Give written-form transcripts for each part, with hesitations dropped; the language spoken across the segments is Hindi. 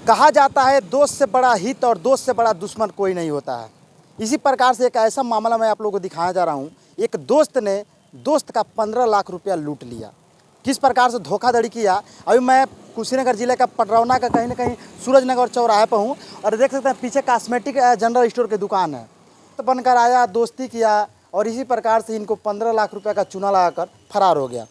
कहा जाता है दोस्त से बड़ा हित और दोस्त से बड़ा दुश्मन कोई नहीं होता है। इसी प्रकार से एक ऐसा मामला मैं आप लोगों को दिखाया जा रहा हूँ। एक दोस्त ने दोस्त का 15 लाख रुपया लूट लिया। किस प्रकार से धोखाधड़ी किया, अभी मैं कुशीनगर जिले का पटरौना का कहीं ना कहीं सूरजनगर चौराहे पर हूँ और देख सकते हैं पीछे कॉस्मेटिक जनरल स्टोर की दुकान है। तो बनकर आया, दोस्ती किया और इसी प्रकार से इनको 15 लाख रुपये का चूना लगाकर फरार हो गया।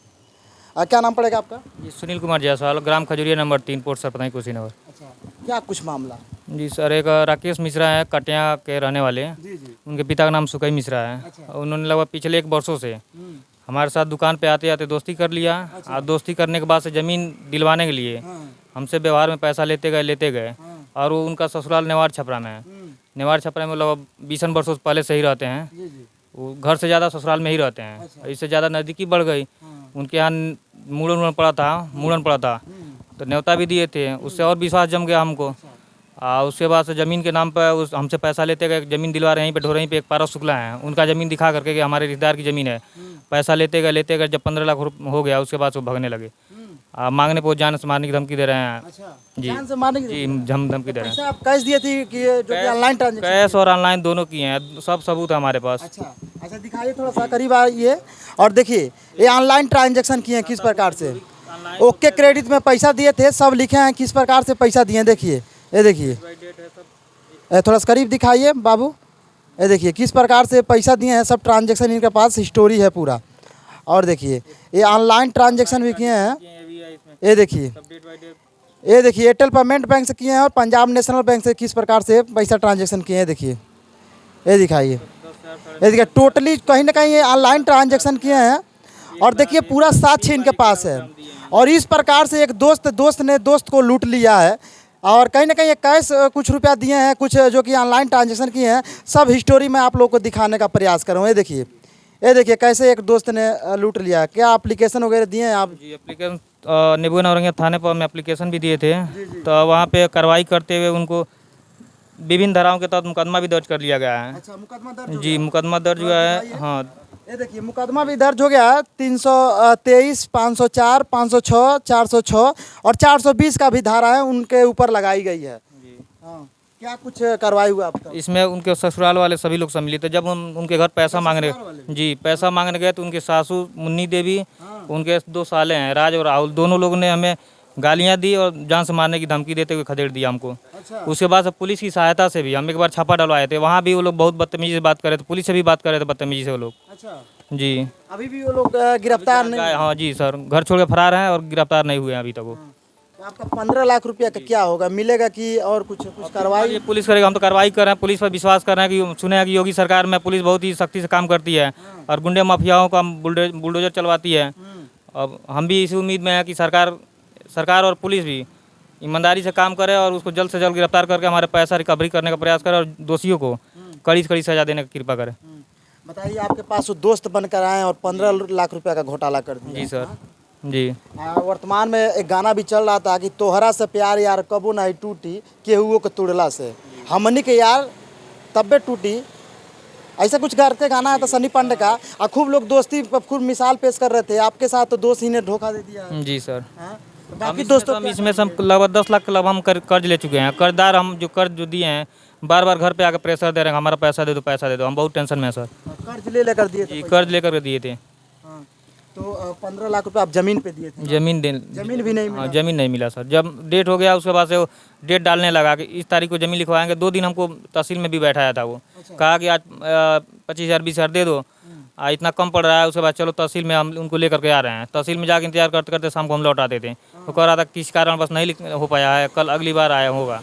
क्या नाम पड़ेगा आपका? जी सुनील कुमार जायसवाल, ग्राम खजूरिया नंबर 3, पोस्ट सरपंच कुशीनगर। अच्छा, क्या कुछ मामला? जी सर, एक राकेश मिश्रा है, कटिया के रहने वाले हैं। जी जी। उनके पिता का नाम सुकई मिश्रा है। अच्छा। उन्होंने लगभग पिछले 1 वर्षों से हमारे साथ दुकान पे आते आते दोस्ती कर लिया। और दोस्ती करने के बाद से ज़मीन दिलवाने के लिए हमसे व्यवहार में पैसा लेते गए। और वो उनका ससुराल नेवार छपरा में है। नेवार छपरा में लगभग 20 वर्षों से पहले से ही रहते हैं। जी जी। वो घर से ज़्यादा ससुराल में ही रहते हैं। इससे ज़्यादा नज़दीकी बढ़ गई। उनके यहाँ मूड़न पड़ा था तो न्योता भी दिए थे। उससे और विश्वास जम गया हमको। उसके बाद से ज़मीन के नाम पर उस हमसे पैसा लेते गए। ज़मीन दिलवा रहे, यहीं पे ढोरही पे एक पारस शुक्ला है, उनका ज़मीन दिखा करके कि हमारे रिश्तेदार की ज़मीन है। पैसा लेते गए जब 15 लाख हो गया, उसके बाद वो भगने लगे। मांगने पर जान से मारने की धमकी दे रहे हैं। अच्छा, जी जान से मारने की? जी, धमकी दे रहे हैं। पैसा आप कैश दिए थे कि ये जो कि ऑनलाइन ट्रांजेक्शन? कैश और ऑनलाइन दोनों किए हैं, सब सबूत है हमारे पास। अच्छा अच्छा, दिखाइए थोड़ा सा करीब आइए और देखिए ये ऑनलाइन ट्रांजेक्शन किए हैं किस प्रकार से। ओके क्रेडिट में पैसा दिए थे, सब लिखे हैं किस प्रकार से पैसा दिए हैं। देखिए ये देखिए, थोड़ा सा करीब दिखाइए बाबू। ये देखिए किस प्रकार से पैसा दिए हैं, सब ट्रांजेक्शन इनके पास हिस्टोरी है पूरा। और देखिए ये ऑनलाइन ट्रांजेक्शन भी किए हैं। ये देखिए एयरटेल पेमेंट बैंक से किए हैं और पंजाब नेशनल बैंक से किस प्रकार से पैसा ट्रांजेक्शन किए हैं। देखिए ये दिखाइए, ये देखिए टोटली कहीं ना कहीं ये ऑनलाइन ट्रांजेक्शन किए हैं। और देखिए पूरा साक्ष्य इनके पास है। और इस प्रकार से एक दोस्त ने दोस्त को लूट लिया है। और कहीं ना कहीं ये कैश कुछ रुपया दिए हैं, कुछ जो कि ऑनलाइन ट्रांजेक्शन किए हैं, सब हिस्टोरी में आप लोगों को दिखाने का प्रयास कर रहा हूँ। ये देखिए कैसे एक दोस्त ने लूट लिया। क्या एप्लीकेशन वगैरह दिए हैं आप? जी, एप्लीकेशन नेबू नौरंगिया थाने पर हम एप्लीकेशन भी दिए थे। तो वहाँ पे कार्रवाई करते हुए उनको विभिन्न धाराओं के तहत मुकदमा भी दर्ज कर लिया गया है। अच्छा, मुकदमा दर्ज? जी, मुकदमा दर्ज हुआ है। हाँ, ये देखिए मुकदमा भी दर्ज हो गया है। 323, 504, 506, 406 और 420 का भी धारा है उनके ऊपर लगाई गई है। हाँ, क्या कुछ कार्रवाई हुआ आपका? इसमें उनके ससुराल वाले सभी लोग सम्मिलित है। जब हम उनके घर पैसा मांगने जी पैसा मांगने गए तो उनके सासू मुन्नी देवी, उनके 2 साले हैं राज और राहुल, दोनों लोगों ने हमें गालियाँ दी और जान से मारने की धमकी देते हुए खदेड़ दिया हमको। अच्छा। उसके बाद से पुलिस की सहायता से भी हम एक बार छापा डलवाए थे। वहाँ भी वो लोग बहुत बदतमीजी से बात कर रहे थे, पुलिस से भी बात कर रहे थे बदतमीजी से वो लोग। अच्छा, जी, अभी भी वो लोग गिरफ्तार नहीं? हाँ जी सर, घर छोड़ के फरार हैं और गिरफ्तार नहीं हुए हैं अभी तक वो। तो आपका 15 लाख रुपया का क्या होगा, मिलेगा कि और कुछ कार्रवाई? ये पुलिस करेगा, हम तो कार्रवाई कर रहे हैं। पुलिस पर विश्वास कर रहे हैं कि सुने हैं कि योगी सरकार में पुलिस बहुत ही सख्ती से काम करती है और गुंडे माफियाओं का बुलडोजर चलवाती है। अब हम भी इसी उम्मीद में हैं कि सरकार और पुलिस भी ईमानदारी से काम करे और उसको जल्द से जल्द गिरफ्तार करके हमारे पैसा रिकवरी करने का प्रयास करे और दोषियों को कड़ी से कड़ी सजा देने की कृपा करे। बताइए, आपके पास वो दोस्त बनकर आए और 15 लाख रुपया का घोटाला कर दिया। जी सर, जी। वर्तमान में एक गाना भी चल रहा था कि तोहरा से प्यार यार कबो नहीं टूटी, केहुओं के तुड़ला से हमनी के यार तब्बे टूटी। ऐसा कुछ करके गाना है तो सनी पांडे का। और खूब लोग दोस्ती पर खूब मिसाल पेश कर रहे थे आपके साथ, तो दोस्त ही ने धोखा दे दिया है। जी सर, हाँ? तो बाकी दोस्तों इसमें से हम लगभग 10 लाख के हम कर्ज ले चुके हैं। कर्जदार हम जो कर्ज जो दिए हैं बार बार घर पे आकर प्रेशर दे रहे हैं, हमारा पैसा दे दो। हम बहुत टेंशन में हैं सर। कर्ज ले लेकर दिए थे? जी, कर्ज लेकर दिए थे। हाँ, तो 15 लाख रुपए आप जमीन पे दिए थे? जमीन भी नहीं मिला? जमीन नहीं मिला सर। जब डेट हो गया उसके बाद से वो डेट डालने लगा कि इस तारीख को जमीन लिखवाएंगे। 2 दिन हमको तहसील में भी बैठाया था वो। कहा कि आज 25,000 20,000 दे दो, इतना कम पड़ रहा है। उसके बाद चलो तहसील में हम उनको लेकर के आ रहे हैं। तहसील में जाकर इंतजार करते करते शाम को हम लौट आते थे। तो कह रहा था किस कारण बस नहीं हो पाया है, कल अगली बार आया होगा।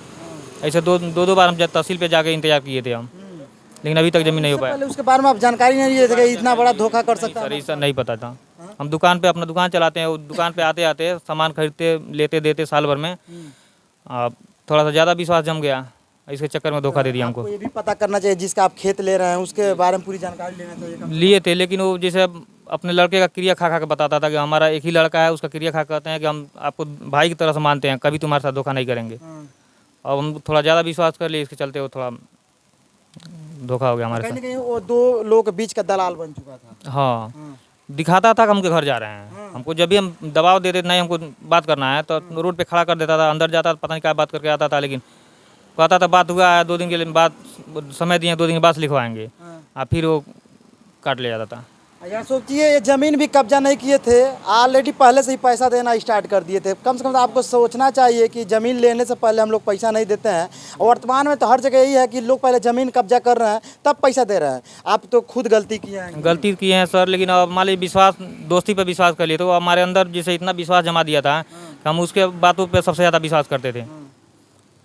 ऐसे दो बार हम तहसील पे जाके इंतजार किए थे हम, लेकिन अभी तक जमीन नहीं हो पाया। पहले उसके बारे में आप जानकारी नहीं लिए थे कि इतना बड़ा धोखा कर सकता सर है? ऐसा नहीं पता था। हम दुकान पे अपना दुकान चलाते हैं, वो दुकान पे आते आते सामान खरीदते लेते देते साल भर में थोड़ा सा ज़्यादा विश्वास जम गया, इसके चक्कर में धोखा दे दिया हमको। ये भी पता करना चाहिए जिसका आप खेत ले रहे हैं उसके बारे में पूरी जानकारी लेना चाहिए। लिए थे, लेकिन वो जैसे अपने लड़के का क्रिया खा के बताता था कि हमारा एक ही लड़का है, उसका क्रिया खा कहते हैं कि हम आपको भाई की तरह से मानते हैं, कभी तुम्हारे साथ धोखा नहीं करेंगे। अब हम थोड़ा ज़्यादा विश्वास कर लिए, इसके चलते वो थोड़ा धोखा हो गया हमारे कहीं ना साथ। कहीं वो 2 लोगों के बीच का दलाल बन चुका था। हाँ, दिखाता था कि हम उनके घर जा रहे हैं। हमको जब भी हम दबाव देते नहीं हमको बात करना है तो रोड पे खड़ा कर देता था, अंदर जाता पता नहीं क्या बात करके आता था, लेकिन कहता था बात हुआ है 2 दिन के लिए बाद समय दिए 2 दिन के बाद लिखवाएंगे, और फिर वो काट ले जाता था। यार सोचिए ये ज़मीन भी कब्जा नहीं किए थे, ऑलरेडी पहले से ही पैसा देना स्टार्ट कर दिए थे। कम से कम आपको सोचना चाहिए कि ज़मीन लेने से पहले हम लोग पैसा नहीं देते हैं। और वर्तमान में तो हर जगह यही है कि लोग पहले ज़मीन कब्जा कर रहे हैं तब पैसा दे रहे हैं। आप तो खुद गलती किए हैं। गलती किए हैं सर, लेकिन अब मान लीजिए विश्वास दोस्ती पे विश्वास कर लिए तो हमारे अंदर जैसे इतना विश्वास जमा दिया था कि हम उसके बातों पे सबसे ज़्यादा विश्वास करते थे,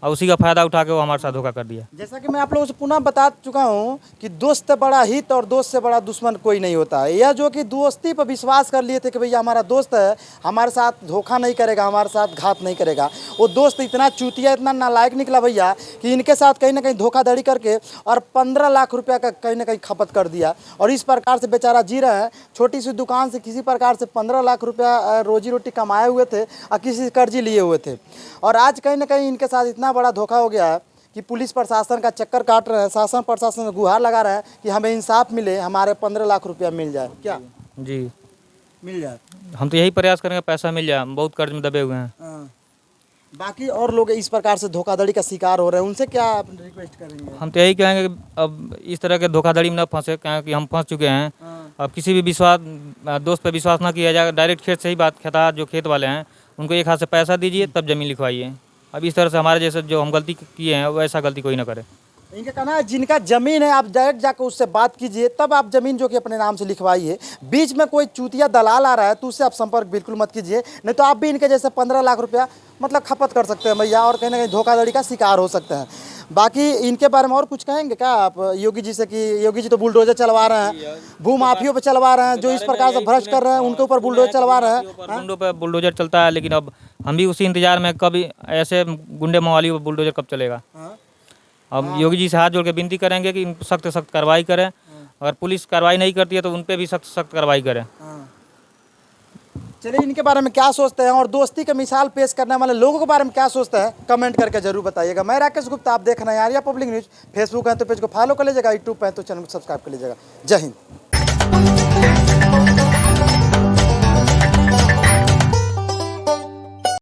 और उसी का फ़ायदा उठा के वो हमारे साथ धोखा कर दिया। जैसा कि मैं आप लोगों से पुनः बता चुका हूँ कि दोस्त से बड़ा हित और दोस्त से बड़ा दुश्मन कोई नहीं होता है। यह जो कि दोस्ती पर विश्वास कर लिए थे कि भैया हमारा दोस्त है, हमारे साथ धोखा नहीं करेगा, हमारे साथ घात नहीं करेगा, वो दोस्त इतना चूतिया इतना नालायक निकला भैया कि इनके साथ कहीं ना कहीं धोखाधड़ी करके और 15 लाख रुपया का कहीं ना कहीं खपत कर दिया। और इस प्रकार से बेचारा जी रहा है, छोटी सी दुकान से किसी प्रकार से 15 लाख रुपया रोजी रोटी कमाए हुए थे और किसी से कर्जी लिए हुए थे। और आज कहीं ना कहीं इनके साथ इतना बड़ा धोखा हो गया है कि पुलिस प्रशासन का चक्कर काट रहे हैं, शासन प्रशासन गुहार लगा रहे हैं कि हमें इंसाफ मिले, हमारे 15 लाख रुपया मिल जाए। क्या जी मिल जाए? हम तो यही प्रयास करेंगे पैसा मिल जाए, हम बहुत कर्ज में दबे हुए हैं। बाकी और लोग इस प्रकार से धोखाधड़ी का शिकार हो रहे हैं, उनसे क्या आप रिक्वेस्ट करेंगे? हम तो यही कहेंगे कि अब इस तरह के धोखाधड़ी में न फंसे, क्योंकि हम फंस चुके हैं। अब किसी भी दोस्त पे विश्वास ना किया जाए, डायरेक्ट खेत से ही बात, खेता जो खेत वाले हैं उनको एक हाथ से पैसा दीजिए तब ज़मीन लिखवाइए। अब इस तरह से हमारे जैसे जो हम गलती किए हैं वैसा गलती कोई ना करे। इनका कहना है जिनका ज़मीन है आप डायरेक्ट जाकर उससे बात कीजिए, तब आप ज़मीन जो कि अपने नाम से लिखवाइए। बीच में कोई चूतिया दलाल आ रहा है तो उससे आप संपर्क बिल्कुल मत कीजिए, नहीं तो आप भी इनके जैसे 15 लाख रुपया मतलब खपत कर सकते हैं भैया, और कहीं ना कहीं धोखाधड़ी का शिकार हो सकते हैं। बाकी इनके बारे में और कुछ कहेंगे क्या आप योगी जी से? कि योगी जी तो बुलडोजर चलवा रहे हैं, भूमाफियों पर चलवा रहे हैं, जो इस प्रकार से भ्रष्ट कर रहे हैं उनके ऊपर बुलडोजर चलवा रहे हैं। गुंडों पे बुलडोजर चलता है, लेकिन अब हम भी उसी इंतजार में कभी ऐसे गुंडे मवाली पर बुलडोजर कब चलेगा। अब योगी जी से हाथ जोड़ के विनती करेंगे कि इन सख्त सख्त कार्रवाई करें, अगर पुलिस कार्रवाई नहीं करती है तो उन पर भी सख्त सख्त कार्रवाई करें। चलिए इनके बारे में क्या सोचते हैं और दोस्ती के मिसाल पेश करने वाले लोगों के बारे में क्या सोचते हैं कमेंट करके जरूर बताइएगा। मैं राकेश गुप्ता, आप देख रहे हैं आर्या पब्लिक न्यूज़। फेसबुक है तो पेज को फॉलो कर लीजिएगा, यूट्यूब पे है तो चैनल को सब्सक्राइब कर लीजिएगा। जय हिंद।